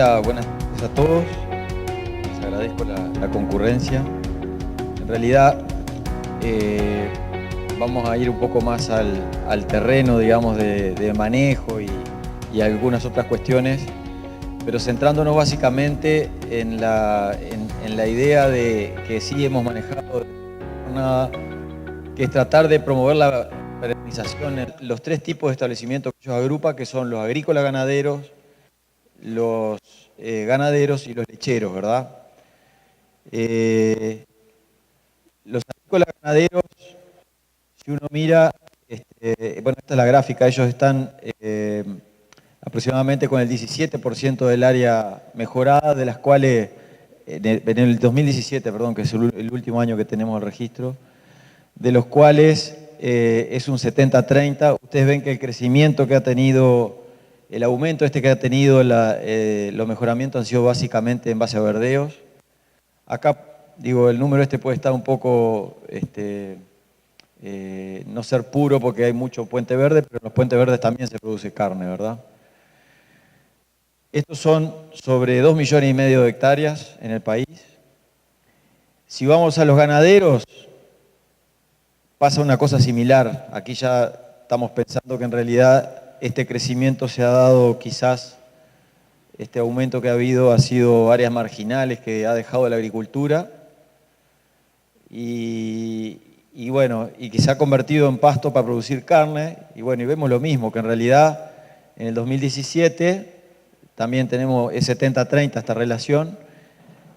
Hola, buenas tardes a todos. Les agradezco la concurrencia. En realidad, vamos a ir un poco más al terreno, digamos, de manejo y algunas otras cuestiones, pero centrándonos básicamente en la idea de que sí hemos manejado, que es tratar de promover la perennización en los tres tipos de establecimientos que ellos agrupan, que son los agrícolas ganaderos, los ganaderos y los lecheros, ¿verdad? Los agrícolas ganaderos, si uno mira, bueno, esta es la gráfica, ellos están aproximadamente con el 17% del área mejorada, de las cuales, en el 2017, perdón, que es el último año que tenemos el registro, de los cuales es un 70-30. Ustedes ven que el crecimiento que ha tenido, el aumento que ha tenido, los mejoramientos han sido básicamente en base a verdeos. Acá, digo, el número puede estar un poco, no ser puro porque hay mucho puente verde, pero en los puentes verdes también se produce carne, ¿verdad? Estos son sobre 2,5 millones de hectáreas en el país. Si vamos a los ganaderos, pasa una cosa similar. Aquí ya estamos pensando que en realidad este crecimiento se ha dado quizás, este aumento que ha habido ha sido áreas marginales que ha dejado la agricultura y bueno, y que se ha convertido en pasto para producir carne. Y bueno, y vemos lo mismo, que en realidad en el 2017 también tenemos 70-30 esta relación.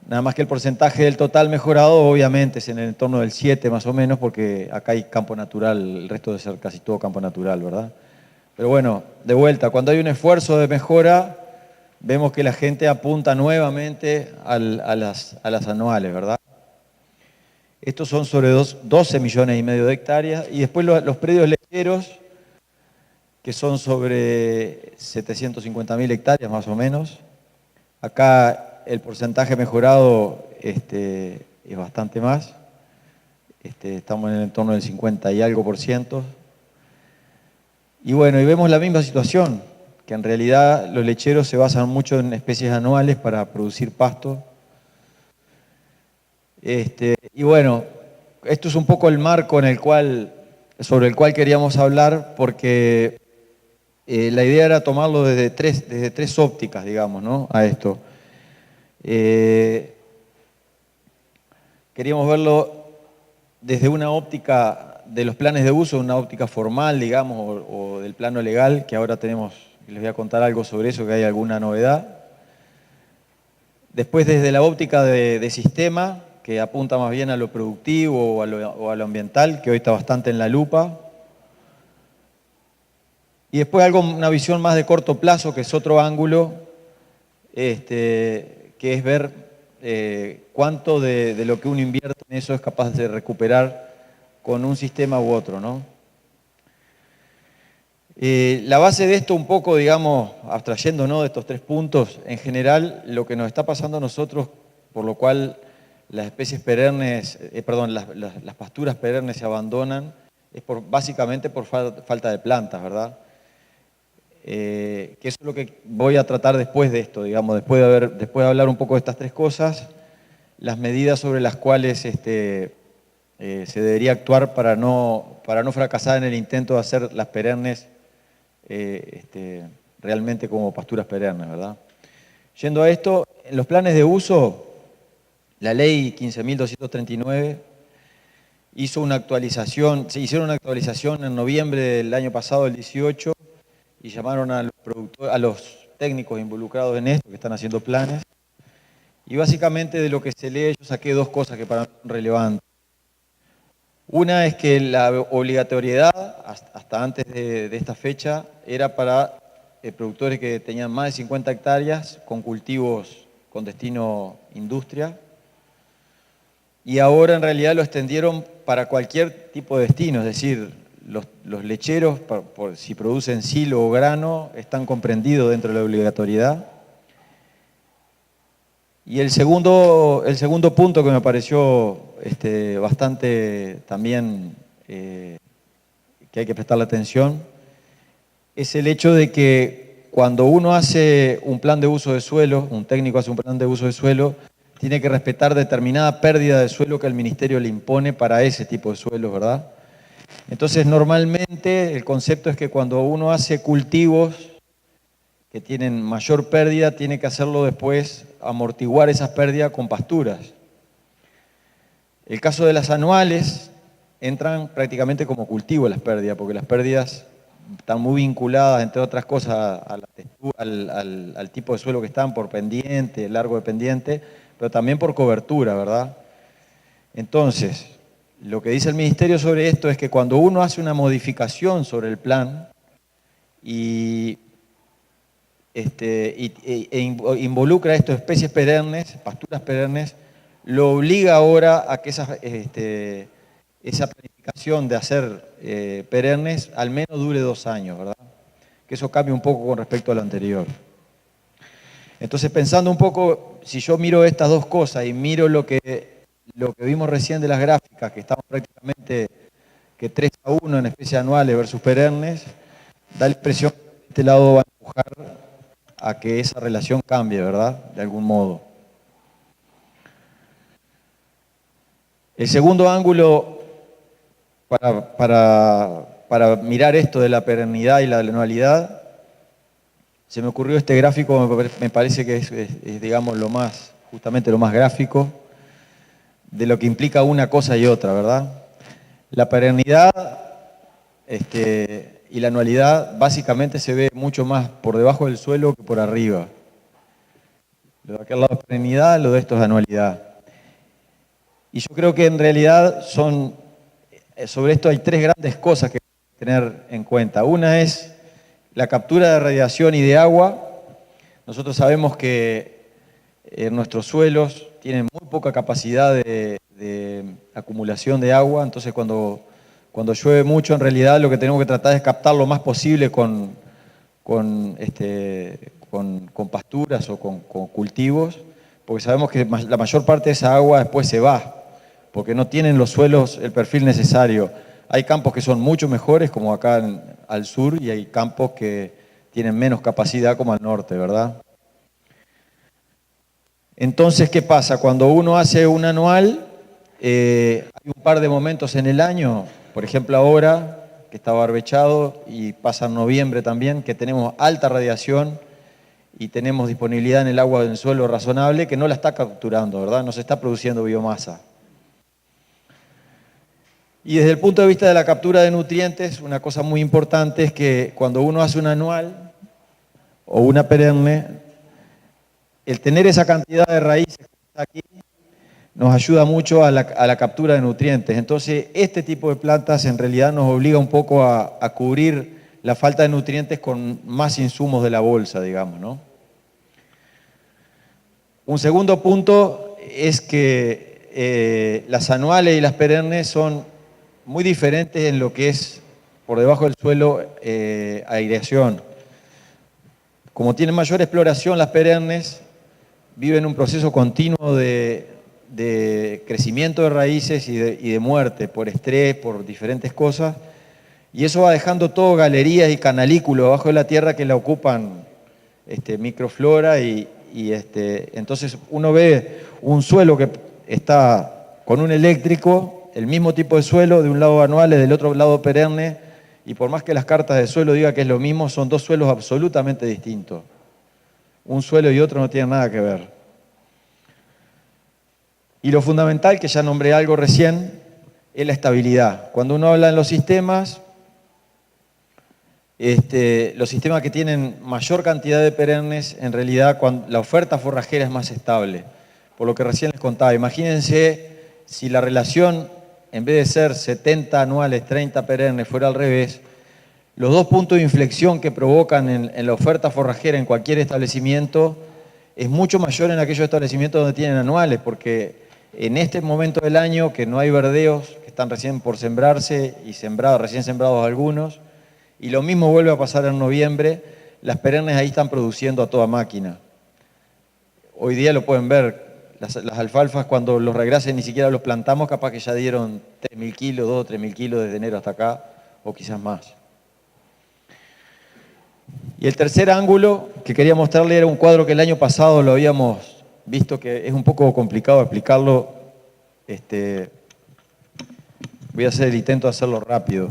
Nada más que el porcentaje del total mejorado obviamente es en el entorno del 7 más o menos, porque acá hay campo natural, el resto debe ser casi todo campo natural, ¿verdad? Pero bueno, de vuelta, cuando hay un esfuerzo de mejora, vemos que la gente apunta nuevamente a las anuales, ¿verdad? Estos son sobre 12,5 millones de hectáreas, y después los predios lecheros, que son sobre 750.000 hectáreas más o menos. Acá el porcentaje mejorado es bastante más. Estamos en el entorno del 50 y algo por ciento. Y bueno, y vemos la misma situación, que en realidad los lecheros se basan mucho en especies anuales para producir pasto. Y bueno, esto es un poco el marco sobre el cual queríamos hablar, porque la idea era tomarlo desde tres ópticas, digamos, ¿no? A esto. Queríamos verlo desde una óptica de los planes de uso, una óptica formal, digamos, o del plano legal, que ahora tenemos, les voy a contar algo sobre eso, que hay alguna novedad. Después desde la óptica de sistema, que apunta más bien a lo productivo o a lo ambiental, que hoy está bastante en la lupa. Y después una visión más de corto plazo, que es otro ángulo, que es ver cuánto de lo que uno invierte en eso es capaz de recuperar con un sistema u otro, ¿no? La base de esto un poco, digamos, abstrayéndonos de estos tres puntos, en general lo que nos está pasando a nosotros, por lo cual las especies perennes, las pasturas perennes se abandonan, es básicamente por falta de plantas, ¿verdad? Que eso es lo que voy a tratar después de esto, digamos, después de hablar un poco de estas tres cosas, las medidas sobre las cuales se debería actuar para no fracasar en el intento de hacer las perennes realmente como pasturas perennes, ¿verdad? Yendo a esto, en los planes de uso, la ley 15.239 hizo una actualización, se hicieron una actualización en noviembre del año pasado, el 18, y llamaron a los técnicos involucrados en esto, que están haciendo planes, y básicamente de lo que se lee yo saqué dos cosas que para mí son relevantes. Una es que la obligatoriedad, hasta antes de esta fecha, era para productores que tenían más de 50 hectáreas con cultivos con destino industria, y ahora en realidad lo extendieron para cualquier tipo de destino, es decir, los lecheros, si producen silo o grano, están comprendidos dentro de la obligatoriedad. Y el segundo punto que me pareció bastante también que hay que prestarle atención, es el hecho de que cuando uno hace un plan de uso de suelo, un técnico hace un plan de uso de suelo, tiene que respetar determinada pérdida de suelo que el ministerio le impone para ese tipo de suelos, ¿verdad? Entonces, normalmente el concepto es que cuando uno hace cultivos que tienen mayor pérdida, tiene que hacerlo después, amortiguar esas pérdidas con pasturas. El caso de las anuales, entran prácticamente como cultivo las pérdidas, porque las pérdidas están muy vinculadas, entre otras cosas, a la textura, al tipo de suelo que están, por pendiente, largo de pendiente, pero también por cobertura, ¿verdad? Entonces, lo que dice el ministerio sobre esto es que cuando uno hace una modificación sobre el plan y, involucra esto, especies perennes, pasturas perennes, lo obliga ahora a que esa planificación de hacer perennes al menos dure 2 años, ¿verdad? Que eso cambia un poco con respecto a lo anterior. Entonces, pensando un poco, si yo miro estas dos cosas y miro lo que vimos recién de las gráficas, que estamos prácticamente que 3-1 en especies anuales versus perennes, da la impresión que este lado va a empujar a que esa relación cambie, ¿verdad? De algún modo. El segundo ángulo para mirar esto de la perennidad y la anualidad, se me ocurrió este gráfico, me parece que es, digamos, justamente lo más gráfico de lo que implica una cosa y otra, ¿verdad? La perennidad y la anualidad básicamente se ve mucho más por debajo del suelo que por arriba. Lo de aquel lado es perennidad, lo de esto es anualidad. Y yo creo que en realidad sobre esto hay 3 grandes cosas que hay que tener en cuenta. Una es la captura de radiación y de agua. Nosotros sabemos que nuestros suelos tienen muy poca capacidad de acumulación de agua, entonces cuando llueve mucho, en realidad lo que tenemos que tratar es captar lo más posible con pasturas o con cultivos, porque sabemos que la mayor parte de esa agua después se va, porque no tienen los suelos el perfil necesario. Hay campos que son mucho mejores, como acá al sur, y hay campos que tienen menos capacidad, como al norte, ¿verdad? Entonces, ¿qué pasa? Cuando uno hace un anual, hay un par de momentos en el año, por ejemplo ahora, que está barbechado, y pasa en noviembre también, que tenemos alta radiación y tenemos disponibilidad en el agua del suelo razonable, que no la está capturando, ¿verdad? No se está produciendo biomasa. Y desde el punto de vista de la captura de nutrientes, una cosa muy importante es que cuando uno hace un anual o una perenne, el tener esa cantidad de raíces que está aquí nos ayuda mucho a la captura de nutrientes. Entonces, este tipo de plantas en realidad nos obliga un poco a cubrir la falta de nutrientes con más insumos de la bolsa, digamos, ¿no? Un segundo punto es que las anuales y las perennes son muy diferentes en lo que es por debajo del suelo aireación. Como tienen mayor exploración, las perennes viven un proceso continuo de crecimiento de raíces y de muerte por estrés, por diferentes cosas, y eso va dejando todo galerías y canalículos abajo de la tierra que la ocupan microflora entonces uno ve un suelo que está con un eléctrico, el mismo tipo de suelo, de un lado anuales, del otro lado perenne, y por más que las cartas de suelo digan que es lo mismo, son 2 suelos absolutamente distintos. Un suelo y otro no tienen nada que ver. Y lo fundamental, que ya nombré algo recién, es la estabilidad. Cuando uno habla en los sistemas que tienen mayor cantidad de perennes, en realidad la oferta forrajera es más estable. Por lo que recién les contaba, imagínense si la relación, en vez de ser 70 anuales, 30 perennes, fuera al revés, los 2 puntos de inflexión que provocan en la oferta forrajera en cualquier establecimiento es mucho mayor en aquellos establecimientos donde tienen anuales, porque en este momento del año que no hay verdeos, que están recién por sembrarse y recién sembrados algunos, y lo mismo vuelve a pasar en noviembre, las perennes ahí están produciendo a toda máquina. Hoy día lo pueden ver, las alfalfas cuando los regrases ni siquiera los plantamos, capaz que ya dieron 3.000 kilos, 2 o 3.000 kilos desde enero hasta acá, o quizás más. Y el tercer ángulo que quería mostrarle era un cuadro que el año pasado lo habíamos visto, que es un poco complicado explicarlo. Voy a hacer el intento de hacerlo rápido.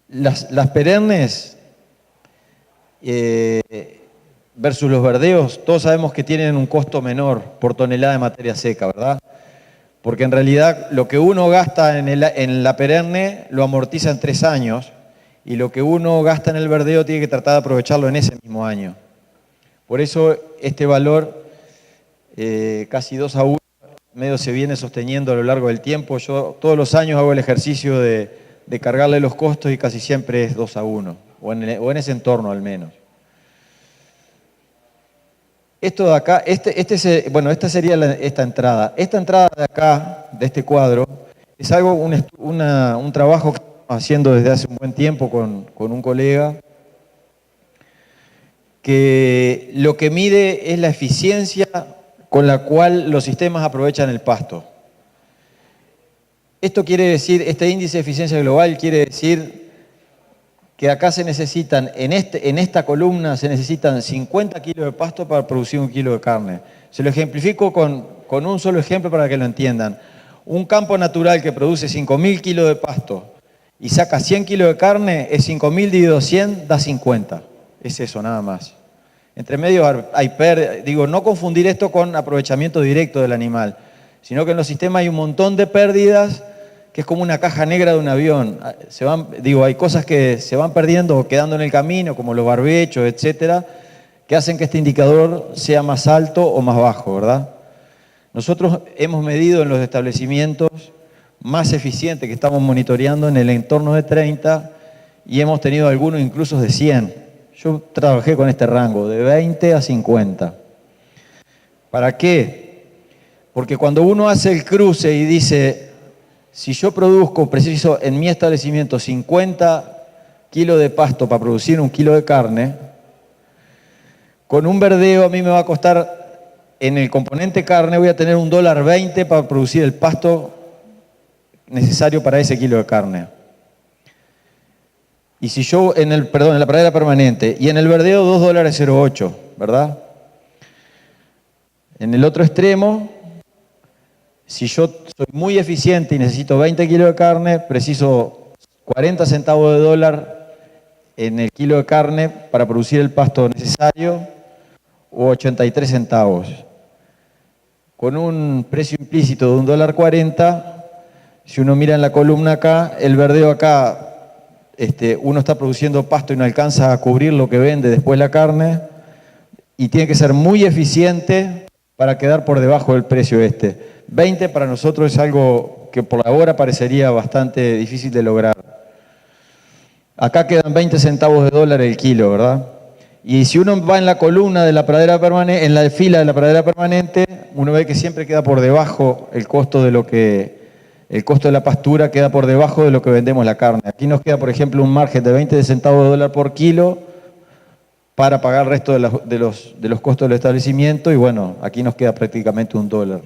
Las perennes versus los verdeos, todos sabemos que tienen un costo menor por tonelada de materia seca, ¿verdad? Porque en realidad lo que uno gasta en la perenne lo amortiza en 3 años y lo que uno gasta en el verdeo tiene que tratar de aprovecharlo en ese mismo año. Por eso este valor, casi 2 a 1, medio se viene sosteniendo a lo largo del tiempo. Yo todos los años hago el ejercicio de cargarle los costos y casi siempre es 2 a 1, o en ese entorno al menos. Esto de acá, esta sería esta entrada. Esta entrada de acá, de este cuadro, es algo, un trabajo que estamos haciendo desde hace un buen tiempo con un colega, que lo que mide es la eficiencia con la cual los sistemas aprovechan el pasto. Esto quiere decir, este índice de eficiencia global quiere decir que acá se necesitan, en esta columna se necesitan 50 kilos de pasto para producir 1 kilo de carne. Se lo ejemplifico con un solo ejemplo para que lo entiendan. Un campo natural que produce 5.000 kilos de pasto y saca 100 kilos de carne, es 5.000 dividido 100, da 50. Es eso, nada más. Entre medio hay digo, no confundir esto con aprovechamiento directo del animal, sino que en los sistemas hay un montón de pérdidas que es como una caja negra de un avión. Hay cosas que se van perdiendo o quedando en el camino, como los barbechos, etcétera, que hacen que este indicador sea más alto o más bajo, ¿verdad? Nosotros hemos medido en los establecimientos más eficientes que estamos monitoreando en el entorno de 30 y hemos tenido algunos incluso de 100. Yo trabajé con este rango, de 20 a 50. ¿Para qué? Porque cuando uno hace el cruce y dice, si yo produzco, preciso en mi establecimiento 50 kilos de pasto para producir 1 kilo de carne, con un verdeo a mí me va a costar, en el componente carne voy a tener $1.20 para producir el pasto necesario para ese kilo de carne. Y si yo, en la pradera permanente, y en el verdeo $2.08, ¿verdad? En el otro extremo, si yo soy muy eficiente y necesito 20 kilos de carne, preciso 40 centavos de dólar en el kilo de carne para producir el pasto necesario, o 83 centavos. Con un precio implícito de $1.40, si uno mira en la columna acá, el verdeo acá, uno está produciendo pasto y no alcanza a cubrir lo que vende después la carne, y tiene que ser muy eficiente para quedar por debajo del precio 20 para nosotros es algo que por ahora parecería bastante difícil de lograr. Acá quedan 20 centavos de dólar el kilo, ¿verdad? Y si uno va en la columna de la pradera permanente, en la fila de la pradera permanente, uno ve que siempre queda por debajo el costo de la pastura queda por debajo de lo que vendemos la carne. Aquí nos queda, por ejemplo, un margen de 20 centavos de dólar por kilo para pagar el resto de los costos del establecimiento y bueno, aquí nos queda prácticamente $1.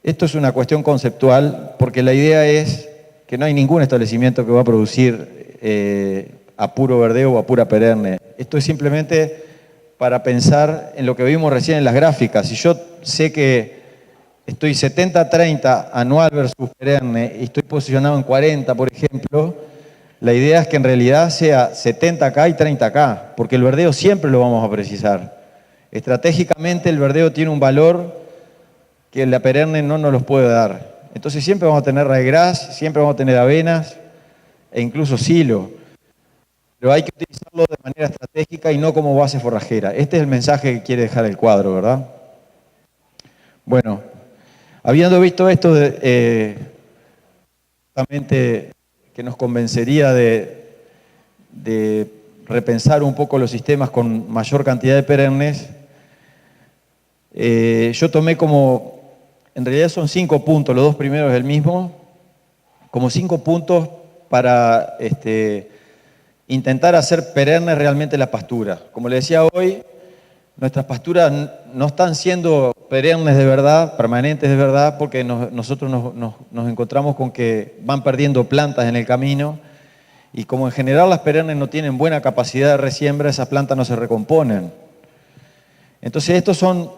Esto es una cuestión conceptual porque la idea es que no hay ningún establecimiento que va a producir a puro verdeo o a pura perenne. Esto es simplemente para pensar en lo que vimos recién en las gráficas. Si yo sé que estoy 70-30 anual versus perenne y estoy posicionado en 40, por ejemplo, la idea es que en realidad sea 70 acá y 30 acá, porque el verdeo siempre lo vamos a precisar. Estratégicamente el verdeo tiene un valor que la perenne no nos los puede dar. Entonces siempre vamos a tener ryegrass, siempre vamos a tener avenas e incluso silo. Pero hay que utilizarlo de manera estratégica y no como base forrajera. Este es el mensaje que quiere dejar el cuadro, ¿verdad? Bueno, habiendo visto esto, justamente que nos convencería de repensar un poco los sistemas con mayor cantidad de perennes, yo tomé como, en realidad son 5 puntos, los 2 primeros es el mismo, como 5 puntos para intentar hacer perenne realmente la pastura. Como les decía hoy, nuestras pasturas no están siendo perennes de verdad, permanentes de verdad, porque nosotros nos encontramos con que van perdiendo plantas en el camino Y como en general las perennes no tienen buena capacidad de resiembra, esas plantas no se recomponen. Entonces estos son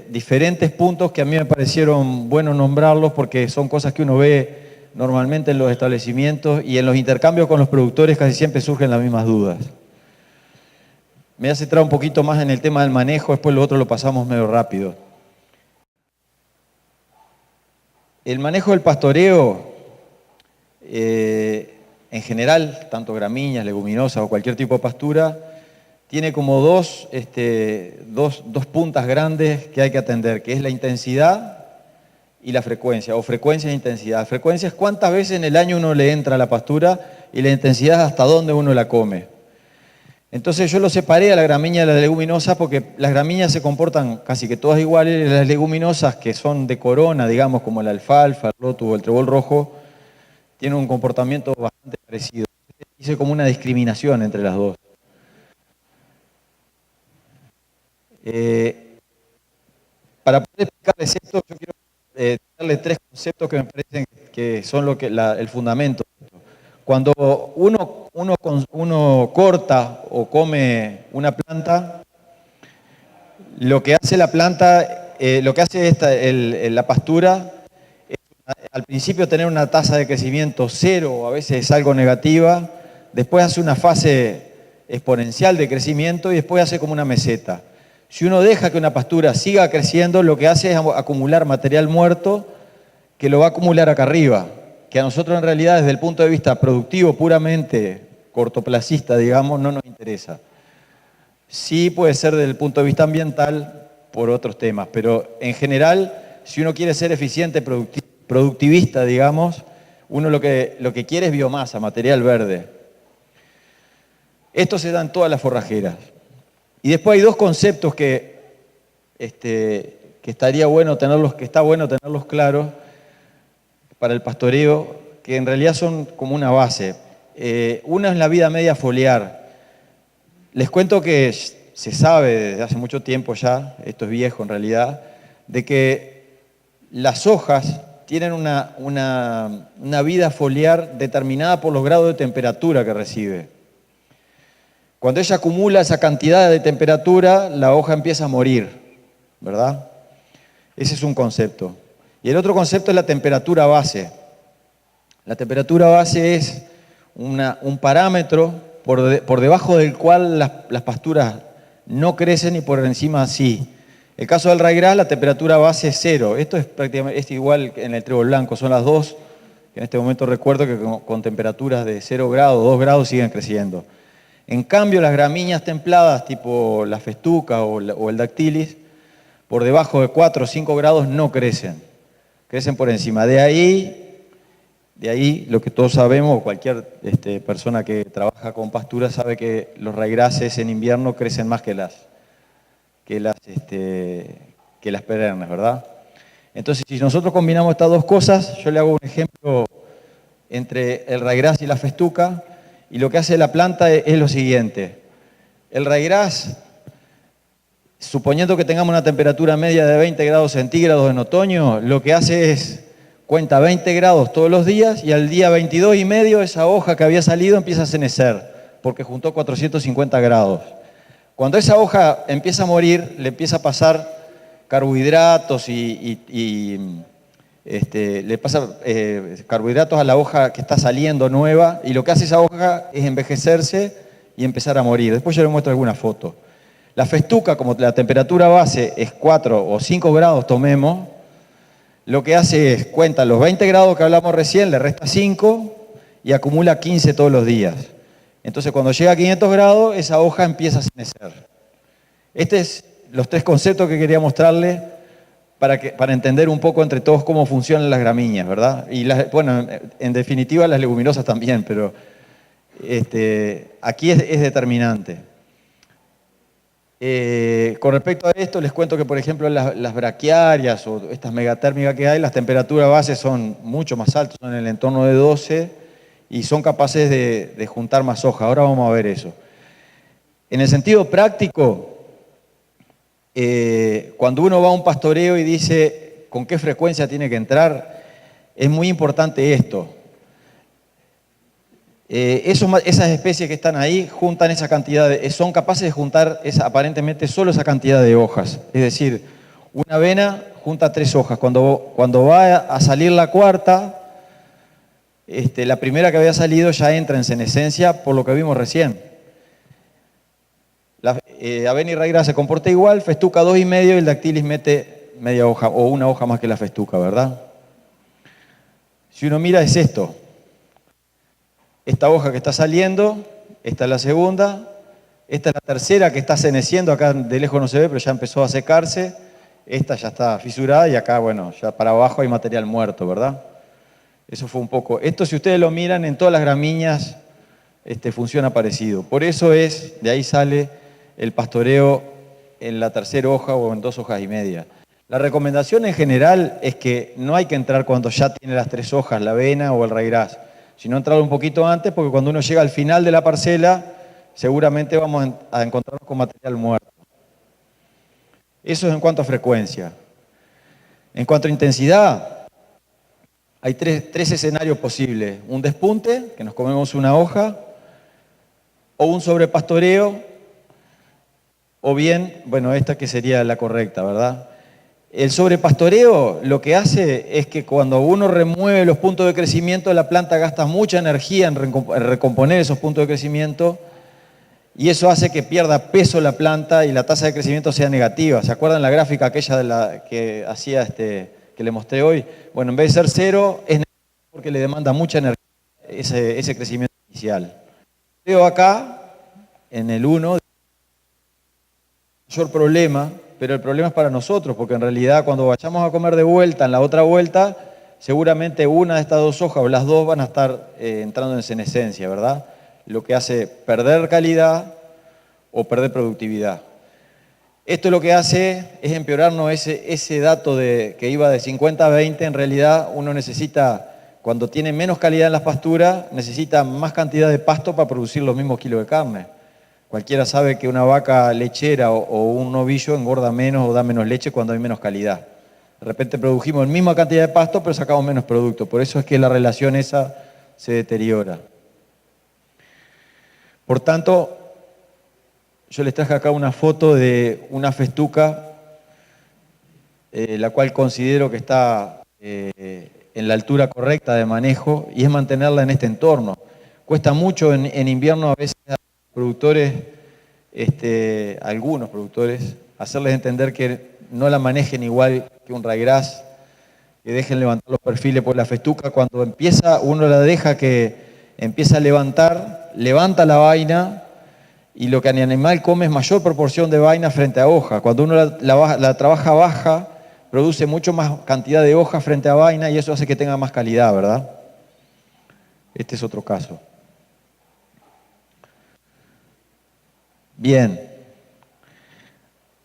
diferentes puntos que a mí me parecieron buenos nombrarlos porque son cosas que uno ve normalmente en los establecimientos y en los intercambios con los productores casi siempre surgen las mismas dudas. Me voy a centrar un poquito más en el tema del manejo, después lo otro lo pasamos medio rápido. El manejo del pastoreo, en general, tanto gramíneas, leguminosas o cualquier tipo de pastura, tiene como dos puntas grandes que hay que atender, que es la intensidad y la frecuencia, o frecuencia e intensidad. Frecuencia es cuántas veces en el año uno le entra a la pastura y la intensidad es hasta dónde uno la come. Entonces yo lo separé a la gramínea y a la leguminosa porque las gramíneas se comportan casi que todas iguales, y las leguminosas que son de corona, digamos, como la alfalfa, el lotus o el trébol rojo, tienen un comportamiento bastante parecido. Hice como una discriminación entre las dos. Para poder explicarles esto, yo quiero darle tres conceptos que me parecen que son el fundamento. Cuando uno corta o come una planta, lo que hace la planta, lo que hace la pastura, es al principio tener una tasa de crecimiento cero o a veces algo negativa, después hace una fase exponencial de crecimiento y después hace como una meseta. Si uno deja que una pastura siga creciendo, lo que hace es acumular material muerto que lo va a acumular acá arriba, que a nosotros en realidad desde el punto de vista productivo, puramente cortoplacista, digamos, no nos interesa. Sí puede ser desde el punto de vista ambiental por otros temas, pero en general, si uno quiere ser eficiente, productivista, digamos, uno lo que quiere es biomasa, material verde. Esto se da en todas las forrajeras. Y después hay dos conceptos que está bueno tenerlos claros para el pastoreo, que en realidad son como una base. Una es la vida media foliar. Les cuento que se sabe desde hace mucho tiempo ya, esto es viejo en realidad, de que las hojas tienen una vida foliar determinada por los grados de temperatura que recibe. Cuando ella acumula esa cantidad de temperatura, la hoja empieza a morir, ¿verdad? Ese es un concepto. Y el otro concepto es la temperatura base. La temperatura base es un parámetro por debajo del cual las pasturas no crecen y por encima sí. El caso del ryegrass, la temperatura base es cero. Esto es prácticamente igual que en el trébol blanco. Son las dos que en este momento recuerdo que con temperaturas de 0 grados, 2 grados siguen creciendo. En cambio, las gramíneas templadas, tipo la festuca o el dactilis, por debajo de 4 o 5 grados no crecen. Crecen por encima. De ahí lo que todos sabemos, cualquier persona que trabaja con pasturas sabe que los ryegrasses en invierno crecen más que las perennes, ¿verdad? Entonces, si nosotros combinamos estas dos cosas, yo le hago un ejemplo entre el ryegrass y la festuca, y lo que hace la planta es lo siguiente. El ryegrass, suponiendo que tengamos una temperatura media de 20 grados centígrados en otoño, lo que hace es cuenta 20 grados todos los días y al día 22 y medio esa hoja que había salido empieza a cenecer, porque juntó 450 grados. Cuando esa hoja empieza a morir, le empieza a pasar carbohidratos le pasa carbohidratos a la hoja que está saliendo nueva y lo que hace esa hoja es envejecerse y empezar a morir. Después yo les muestro alguna foto. La festuca, como la temperatura base es 4 o 5 grados, tomemos, lo que hace es cuenta los 20 grados que hablamos recién, le resta 5 y acumula 15 todos los días. Entonces cuando llega a 500 grados, esa hoja empieza a cenecer. Estos es los tres conceptos que quería mostrarles para entender un poco entre todos cómo funcionan las gramíneas, ¿verdad? Y bueno, en definitiva las leguminosas también, pero aquí es determinante. Con respecto a esto, les cuento que, por ejemplo, las braquiarias o estas megatérmicas que hay, las temperaturas base son mucho más altas, son en el entorno de 12 y son capaces de juntar más hoja. Ahora vamos a ver eso. En el sentido práctico, cuando uno va a un pastoreo y dice con qué frecuencia tiene que entrar, es muy importante esto. Esas especies que están ahí juntan esa cantidad, son capaces de juntar aparentemente solo esa cantidad de hojas. Es decir, una avena junta 3 hojas. Cuando va a salir la cuarta, la primera que había salido ya entra en senescencia por lo que vimos recién. La avena y raíz se comporta igual, festuca 2,5 y el dactilis mete media hoja o una hoja más que la festuca, ¿verdad? Si uno mira es esto. Esta hoja que está saliendo, esta es la segunda, esta es la tercera que está ceneciendo, acá de lejos no se ve, pero ya empezó a secarse, esta ya está fisurada y acá, bueno, ya para abajo hay material muerto, ¿verdad? Eso fue un poco. Esto, si ustedes lo miran, en todas las gramíneas funciona parecido. Por eso de ahí sale el pastoreo en la tercera hoja o en 2,5 hojas. La recomendación en general es que no hay que entrar cuando ya tiene las 3 hojas, la avena o el raigras, sino entrar un poquito antes, porque cuando uno llega al final de la parcela, seguramente vamos a encontrarnos con material muerto. Eso es en cuanto a frecuencia. En cuanto a intensidad, hay tres escenarios posibles. Un despunte, que nos comemos una hoja, o un sobrepastoreo, o bien, bueno, esta que sería la correcta, ¿verdad? El sobrepastoreo lo que hace es que cuando uno remueve los puntos de crecimiento, la planta gasta mucha energía en recomponer esos puntos de crecimiento y eso hace que pierda peso la planta y la tasa de crecimiento sea negativa. ¿Se acuerdan la gráfica aquella que hacía que le mostré hoy? Bueno, en vez de ser 0, es negativo porque le demanda mucha energía ese crecimiento inicial. Veo acá, en el 1, mayor problema, pero el problema es para nosotros, porque en realidad cuando vayamos a comer de vuelta, en la otra vuelta, seguramente una de estas 2 hojas o las 2 van a estar entrando en senescencia, ¿verdad? Lo que hace perder calidad o perder productividad. Esto lo que hace es empeorarnos ese dato que iba de 50 a 20, en realidad uno necesita, cuando tiene menos calidad en las pasturas, necesita más cantidad de pasto para producir los mismos kilos de carne. Cualquiera sabe que una vaca lechera o un novillo engorda menos o da menos leche cuando hay menos calidad. De repente produjimos la misma cantidad de pasto, pero sacamos menos producto. Por eso es que la relación esa se deteriora. Por tanto, yo les traje acá una foto de una festuca, la cual considero que está en la altura correcta de manejo y es mantenerla en este entorno. Cuesta mucho en invierno a veces productores, algunos productores, hacerles entender que no la manejen igual que un raigras, que dejen levantar los perfiles por la festuca. Cuando uno la deja que empieza a levantar, levanta la vaina y lo que el animal come es mayor proporción de vaina frente a hoja. Cuando uno la trabaja baja, produce mucho más cantidad de hoja frente a vaina y eso hace que tenga más calidad, ¿verdad? Este es otro caso. Bien,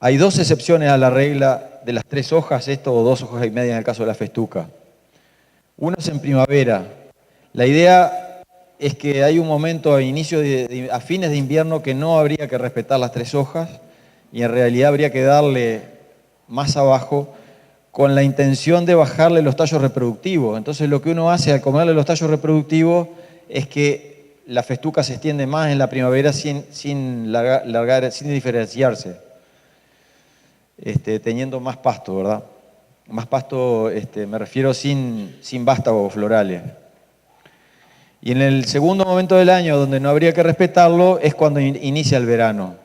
hay 2 excepciones a la regla de las 3 hojas, o 2,5 hojas en el caso de la festuca. Uno es en primavera. La idea es que hay un momento a fines de invierno que no habría que respetar las 3 hojas y en realidad habría que darle más abajo con la intención de bajarle los tallos reproductivos. Entonces lo que uno hace al comerle los tallos reproductivos es que la festuca se extiende más en la primavera sin diferenciarse, teniendo más pasto, ¿verdad? Más pasto, me refiero sin vástagos florales. Y en el segundo momento del año donde no habría que respetarlo es cuando inicia el verano.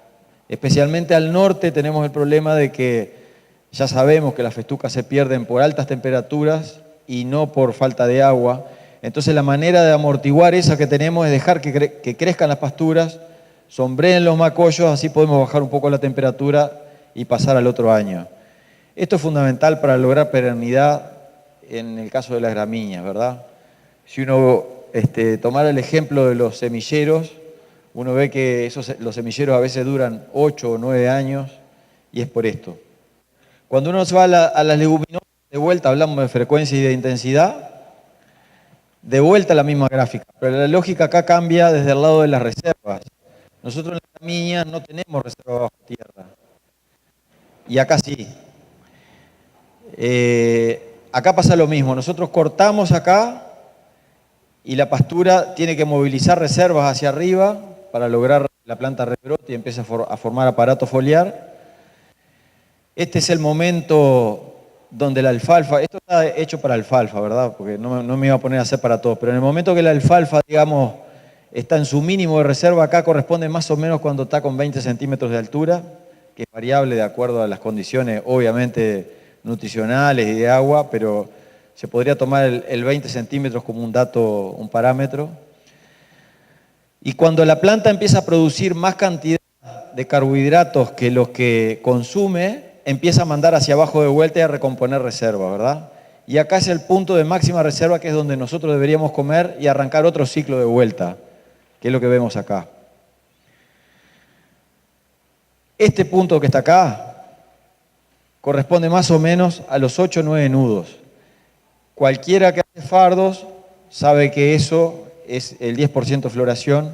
Especialmente al norte tenemos el problema de que ya sabemos que las festucas se pierden por altas temperaturas y no por falta de agua. Entonces la manera de amortiguar esa que tenemos es dejar que crezcan las pasturas, sombreen los macollos, así podemos bajar un poco la temperatura y pasar al otro año. Esto es fundamental para lograr perennidad en el caso de las gramíneas, ¿verdad? Si uno tomara el ejemplo de los semilleros, uno ve que los semilleros a veces duran 8 o 9 años y es por esto. Cuando uno se va a las leguminosas, de vuelta hablamos de frecuencia y de intensidad, de vuelta la misma gráfica, pero la lógica acá cambia desde el lado de las reservas. Nosotros en la gramínea no tenemos reserva bajo tierra, y acá sí. Acá pasa lo mismo, nosotros cortamos acá y la pastura tiene que movilizar reservas hacia arriba para lograr que la planta rebrote y empiece a formar aparato foliar. Este es el momento donde la alfalfa, esto está hecho para alfalfa, ¿verdad? Porque no me iba a poner a hacer para todo, pero en el momento que la alfalfa, digamos, está en su mínimo de reserva, acá corresponde más o menos cuando está con 20 centímetros de altura, que es variable de acuerdo a las condiciones, obviamente, nutricionales y de agua, pero se podría tomar el 20 centímetros como un dato, un parámetro. Y cuando la planta empieza a producir más cantidad de carbohidratos que los que consume, empieza a mandar hacia abajo de vuelta y a recomponer reserva, ¿verdad? Y acá es el punto de máxima reserva, que es donde nosotros deberíamos comer y arrancar otro ciclo de vuelta, que es lo que vemos acá. Este punto que está acá corresponde más o menos a los 8 o 9 nudos. Cualquiera que hace fardos sabe que eso es el 10% floración,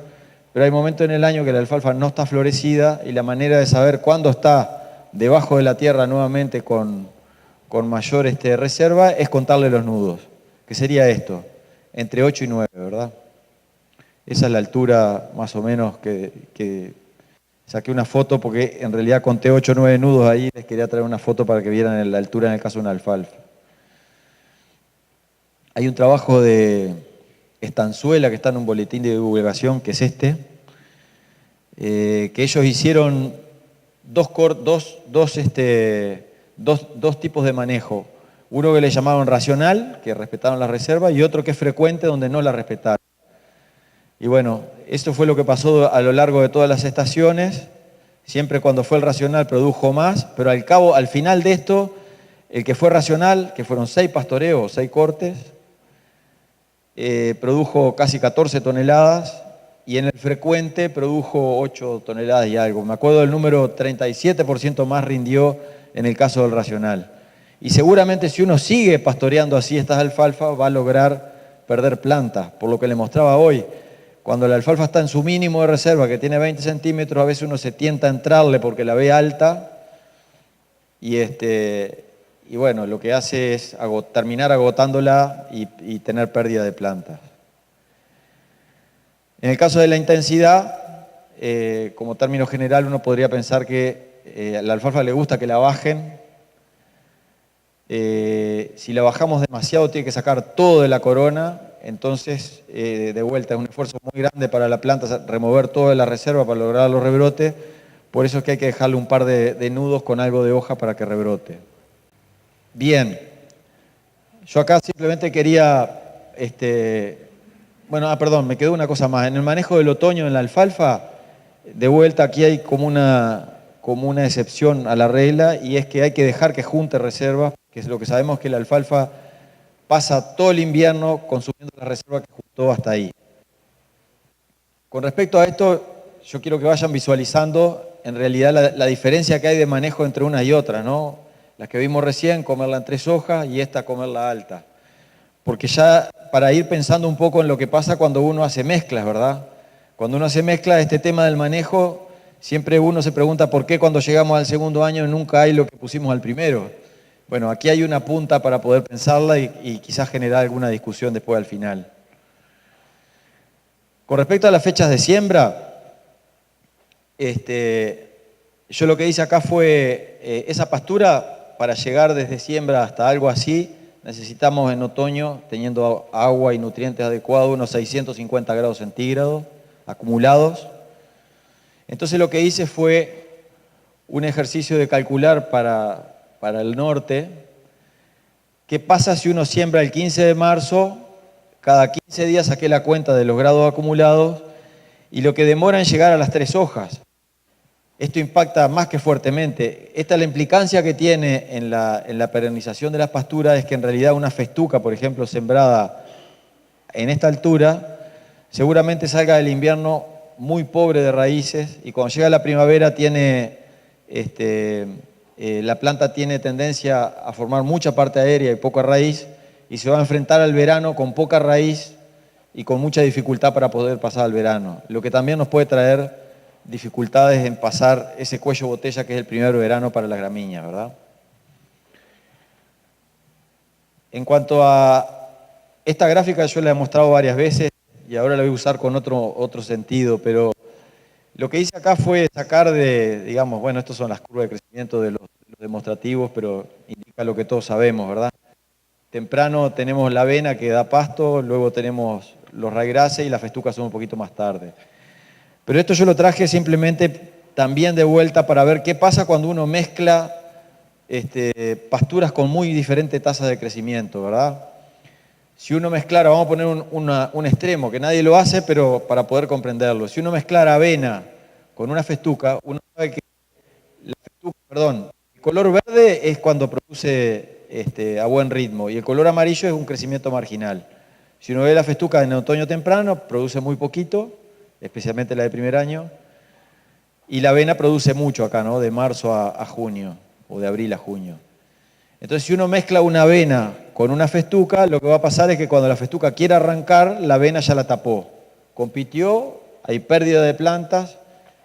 pero hay momentos en el año que la alfalfa no está florecida y la manera de saber cuándo está debajo de la tierra nuevamente con mayor reserva es contarle los nudos, que sería esto, entre 8 y 9, ¿verdad? Esa es la altura más o menos que saqué una foto porque en realidad conté 8 o 9 nudos ahí, les quería traer una foto para que vieran la altura en el caso de una alfalfa. Hay un trabajo de Estanzuela que está en un boletín de divulgación, que es que ellos hicieron dos tipos de manejo. Uno que le llamaron racional, que respetaron la reserva, y otro que es frecuente, donde no la respetaron. Y bueno, esto fue lo que pasó a lo largo de todas las estaciones. Siempre cuando fue el racional produjo más, pero al final de esto, el que fue racional, que fueron 6 pastoreos, 6 cortes, produjo casi 14 toneladas, y en el frecuente produjo 8 toneladas y algo. Me acuerdo del número, 37% más rindió en el caso del racional. Y seguramente si uno sigue pastoreando así estas alfalfas, va a lograr perder plantas, por lo que le mostraba hoy. Cuando la alfalfa está en su mínimo de reserva, que tiene 20 centímetros, a veces uno se tienta a entrarle porque la ve alta, y bueno, lo que hace es terminar agotándola y tener pérdida de plantas. En el caso de la intensidad, como término general, uno podría pensar que a la alfalfa le gusta que la bajen. Si la bajamos demasiado, tiene que sacar todo de la corona. Entonces, de vuelta, es un esfuerzo muy grande para la planta remover toda la reserva para lograr los rebrotes. Por eso es que hay que dejarle un par de nudos con algo de hoja para que rebrote. Bien, yo acá simplemente quería... perdón, me quedó una cosa más. En el manejo del otoño en la alfalfa, de vuelta aquí hay como una excepción a la regla, y es que hay que dejar que junte reservas, que es lo que sabemos, que la alfalfa pasa todo el invierno consumiendo la reserva que juntó hasta ahí. Con respecto a esto, yo quiero que vayan visualizando en realidad la diferencia que hay de manejo entre una y otra, ¿no? Las que vimos recién, comerla en 3 hojas, y esta comerla alta. Porque ya para ir pensando un poco en lo que pasa cuando uno hace mezclas, ¿verdad? Cuando uno hace mezclas, este tema del manejo, siempre uno se pregunta por qué cuando llegamos al segundo año nunca hay lo que pusimos al primero. Bueno, aquí hay una punta para poder pensarla y quizás generar alguna discusión después al final. Con respecto a las fechas de siembra, yo lo que hice acá fue esa pastura, para llegar desde siembra hasta algo así, necesitamos en otoño, teniendo agua y nutrientes adecuados, unos 650 grados centígrados acumulados. Entonces lo que hice fue un ejercicio de calcular para el norte, qué pasa si uno siembra el 15 de marzo, cada 15 días saqué la cuenta de los grados acumulados y lo que demora en llegar a las 3 hojas. Esto impacta más que fuertemente. Esta es la implicancia que tiene en la perenización de las pasturas, es que en realidad una festuca, por ejemplo, sembrada en esta altura, seguramente salga del invierno muy pobre de raíces, y cuando llega la primavera la planta tiene tendencia a formar mucha parte aérea y poca raíz, y se va a enfrentar al verano con poca raíz y con mucha dificultad para poder pasar al verano, lo que también nos puede traer dificultades en pasar ese cuello botella que es el primer verano para las gramíneas, ¿verdad? En cuanto a Esta gráfica yo la he mostrado varias veces y ahora la voy a usar con otro sentido, pero lo que hice acá fue sacar digamos, bueno, estas son las curvas de crecimiento de los demostrativos, pero indica lo que todos sabemos, ¿verdad? Temprano tenemos la avena que da pasto, luego tenemos los ryegrass y las festucas son un poquito más tarde. Pero esto yo lo traje simplemente también de vuelta para ver qué pasa cuando uno mezcla pasturas con muy diferentes tasas de crecimiento, ¿verdad? Si uno mezclara, vamos a poner un extremo, que nadie lo hace, pero para poder comprenderlo. Si uno mezclara avena con una festuca, uno sabe que la festuca, perdón, el color verde es cuando produce a buen ritmo y el color amarillo es un crecimiento marginal. Si uno ve la festuca en otoño temprano, produce muy poquito, especialmente la de primer año, y la avena produce mucho acá, ¿no? De marzo a junio, o de abril a junio. Entonces, si uno mezcla una avena con una festuca, lo que va a pasar es que cuando la festuca quiera arrancar, la avena ya la tapó. Compitió, hay pérdida de plantas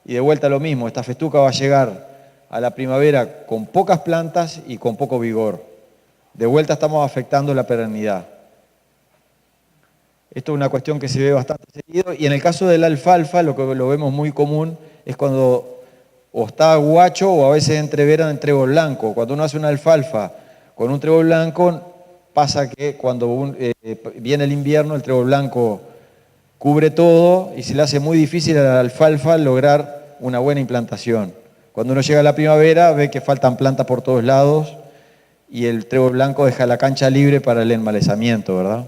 y de vuelta lo mismo. Esta festuca va a llegar a la primavera con pocas plantas y con poco vigor. De vuelta estamos afectando la perennidad. Esto es una cuestión que se ve bastante seguido y en el caso de la alfalfa lo que lo vemos muy común es cuando o está guacho o a veces entreveran en trébol blanco. Cuando uno hace una alfalfa con un trébol blanco, pasa que cuando viene el invierno el trébol blanco cubre todo y se le hace muy difícil a la alfalfa lograr una buena implantación. Cuando uno llega a la primavera ve que faltan plantas por todos lados y el trébol blanco deja la cancha libre para el enmalezamiento, ¿verdad?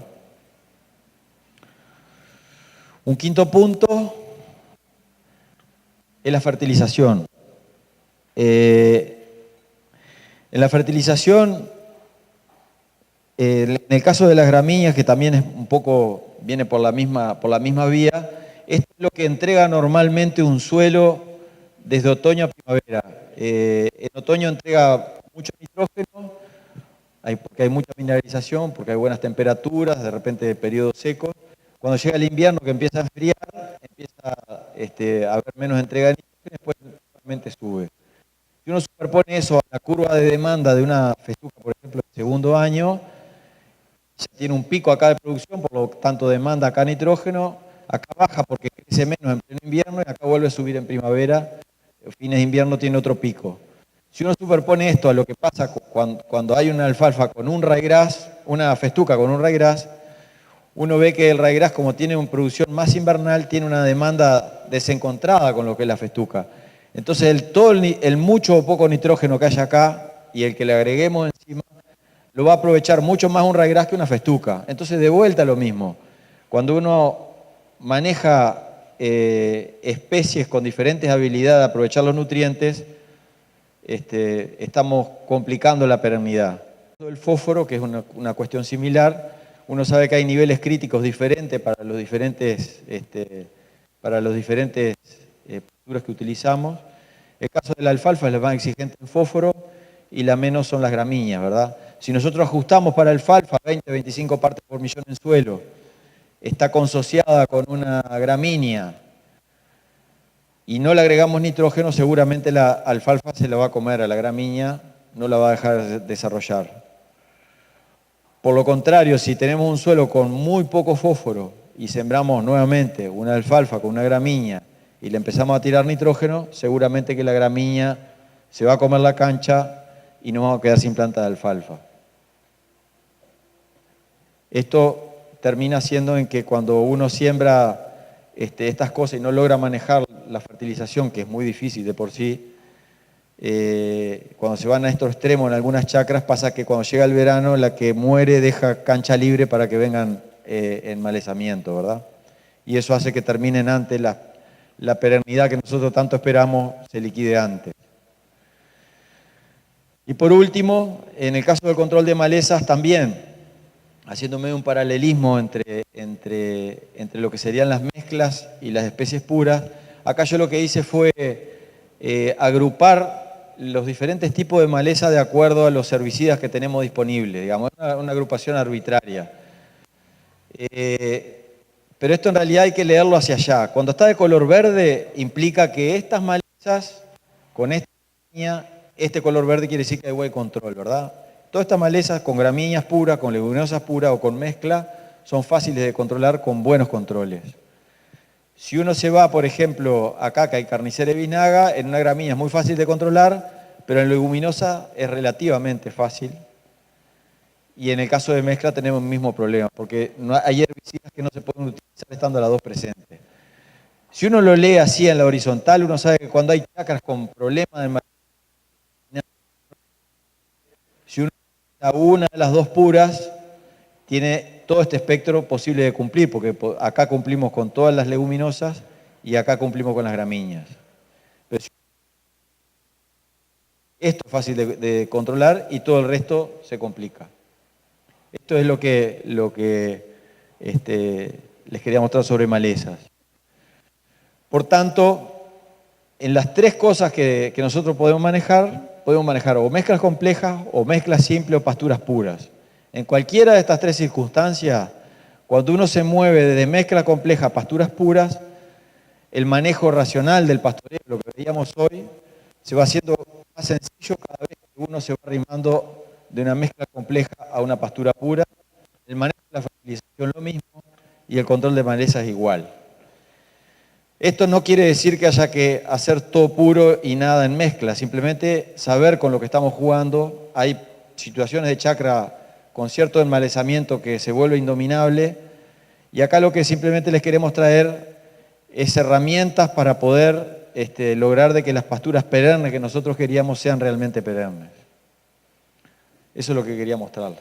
Un quinto punto es la fertilización. En la fertilización, en el caso de las gramíneas, que también es un poco, viene por la misma vía, esto es lo que entrega normalmente un suelo desde otoño a primavera. En otoño entrega mucho nitrógeno, porque hay mucha mineralización, porque hay buenas temperaturas, de repente periodos secos. Cuando llega el invierno que empieza a enfriar, empieza a haber menos entrega de nitrógeno y después nuevamente sube. Si uno superpone eso a la curva de demanda de una festuca, por ejemplo, del segundo año, ya tiene un pico acá de producción, por lo tanto demanda acá nitrógeno, acá baja porque crece menos en pleno invierno y acá vuelve a subir en primavera, fines de invierno tiene otro pico. Si uno superpone esto a lo que pasa cuando hay una alfalfa con un ryegrass, una festuca con un ryegrass, uno ve que el ryegrass, como tiene una producción más invernal, tiene una demanda desencontrada con lo que es la festuca. Entonces, todo el mucho o poco nitrógeno que hay acá y el que le agreguemos encima, lo va a aprovechar mucho más un ryegrass que una festuca. Entonces, de vuelta lo mismo. Cuando uno maneja especies con diferentes habilidades de aprovechar los nutrientes, estamos complicando la perennidad. El fósforo, que es una cuestión similar, uno sabe que hay niveles críticos diferentes para los diferentes posturas que utilizamos. El caso de la alfalfa es la más exigente en fósforo y la menos son las gramíneas, ¿verdad? Si nosotros ajustamos para alfalfa 20-25 partes por millón en suelo, está consociada con una gramínea y no le agregamos nitrógeno, seguramente la alfalfa se la va a comer a la gramínea, no la va a dejar desarrollar. Por lo contrario, si tenemos un suelo con muy poco fósforo y sembramos nuevamente una alfalfa con una gramínea y le empezamos a tirar nitrógeno, seguramente que la gramínea se va a comer la cancha y nos vamos a quedar sin planta de alfalfa. Esto termina siendo en que cuando uno siembra estas cosas y no logra manejar la fertilización, que es muy difícil de por sí, cuando se van a estos extremos en algunas chacras, pasa que cuando llega el verano, la que muere deja cancha libre para que vengan enmalezamiento, ¿verdad? Y eso hace que terminen antes la perennidad que nosotros tanto esperamos se liquide antes. Y por último, en el caso del control de malezas también, haciendo medio un paralelismo entre lo que serían las mezclas y las especies puras, acá yo lo que hice fue agrupar los diferentes tipos de maleza de acuerdo a los herbicidas que tenemos disponibles, digamos, una agrupación arbitraria. Pero esto en realidad hay que leerlo hacia allá. Cuando está de color verde, implica que estas malezas, con esta línea, este color verde quiere decir que hay buen control, ¿verdad? Todas estas malezas con gramíneas puras, con leguminosas puras o con mezcla, son fáciles de controlar con buenos controles. Si uno se va, por ejemplo, acá que hay carnicera y biznaga, en una gramínea es muy fácil de controlar, pero en leguminosa es relativamente fácil. Y en el caso de mezcla tenemos el mismo problema, porque hay herbicidas que no se pueden utilizar estando las dos presentes. Si uno lo lee así en la horizontal, uno sabe que cuando hay chacras con problemas de manejo, si uno usa una de las dos puras, tiene todo este espectro posible de cumplir, porque acá cumplimos con todas las leguminosas y acá cumplimos con las gramíneas. Pero esto es fácil de controlar y todo el resto se complica. Esto es lo que les quería mostrar sobre malezas. Por tanto, en las tres cosas que nosotros podemos manejar o mezclas complejas, o mezclas simples, o pasturas puras. En cualquiera de estas tres circunstancias, cuando uno se mueve desde mezcla compleja a pasturas puras, el manejo racional del pastoreo, lo que veíamos hoy, se va haciendo más sencillo cada vez que uno se va arrimando de una mezcla compleja a una pastura pura. El manejo de la fertilización lo mismo y el control de malezas igual. Esto no quiere decir que haya que hacer todo puro y nada en mezcla, simplemente saber con lo que estamos jugando. Hay situaciones de chacra con cierto enmalezamiento que se vuelve indominable, y acá lo que simplemente les queremos traer es herramientas para poder lograr de que las pasturas perennes que nosotros queríamos sean realmente perennes. Eso es lo que quería mostrarles.